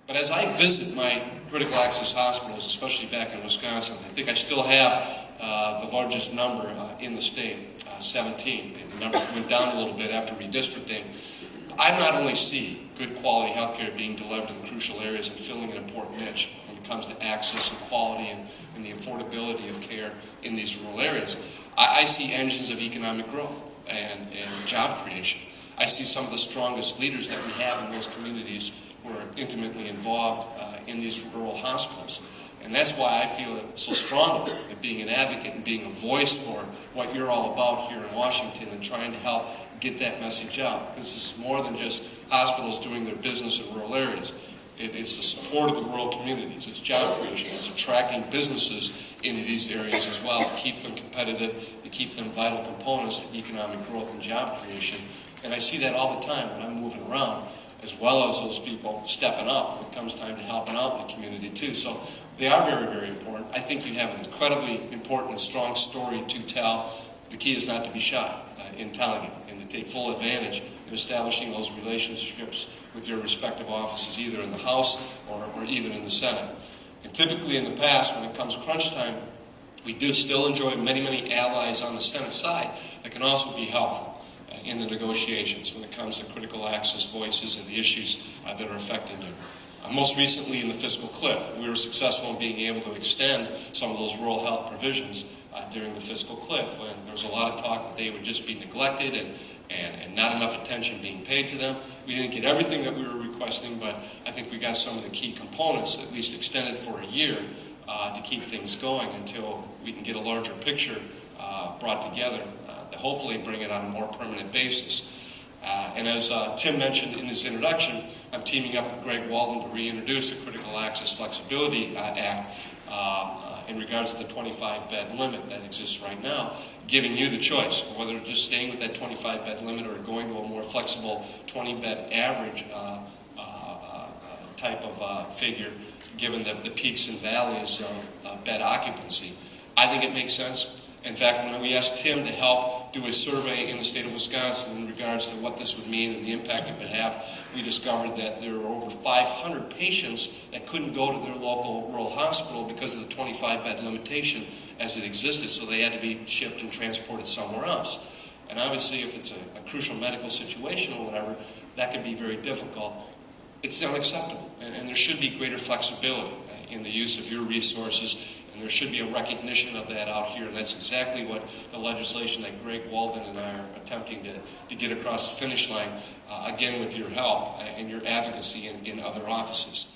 But as I visit my critical access hospitals, especially back in Wisconsin, I think I still have the largest number in the state, 17. The number went down a little bit after redistricting. I not only see good quality health care being delivered in crucial areas and filling an important niche when it comes to access and quality and the affordability of care in these rural areas. I see engines of economic growth and job creation. I see some of the strongest leaders that we have in those communities who are intimately involved in these rural hospitals. And that's why I feel so strongly that being an advocate and being a voice for what you're all about here in Washington and trying to help get that message out. Because this is more than just hospitals doing their business in rural areas. It's the support of the rural communities. It's job creation. It's attracting businesses into these areas as well to keep them competitive, to keep them vital components to economic growth and job creation. And I see that all the time when I'm moving around, as well as those people stepping up when it comes time to helping out in the community too. So they are very, very important. I think you have an incredibly important and strong story to tell. The key is not to be shy in telling it and to take full advantage in establishing those relationships with your respective offices, either in the House or even in the Senate. And typically in the past, when it comes crunch time, we do still enjoy many, many allies on the Senate side that can also be helpful in the negotiations when it comes to critical access voices and the issues that are affecting you. Most recently in the fiscal cliff, we were successful in being able to extend some of those rural health provisions during the fiscal cliff, when there was a lot of talk that they would just be neglected and not enough attention being paid to them. We didn't get everything that we were requesting, but I think we got some of the key components at least extended for a year to keep things going until we can get a larger picture brought together to hopefully bring it on a more permanent basis. And as Tim mentioned in his introduction, I'm teaming up with Greg Walden to reintroduce the Critical Access Flexibility Act in regards to the 25-bed limit that exists right now, giving you the choice of whether just staying with that 25-bed limit or going to a more flexible 20-bed average type of figure, given the peaks and valleys of bed occupancy. I think it makes sense. In fact, when we asked Tim to help do a survey in the state of Wisconsin in regards to what this would mean and the impact it would have, we discovered that there were over 500 patients that couldn't go to their local rural hospital because of the 25-bed limitation as it existed, so they had to be shipped and transported somewhere else. And obviously, if it's a crucial medical situation or whatever, that could be very difficult. It's unacceptable, and there should be greater flexibility in the use of your resources. And there should be a recognition of that out here, and that's exactly what the legislation that Greg Walden and I are attempting to get across the finish line, again with your help and your advocacy in other offices.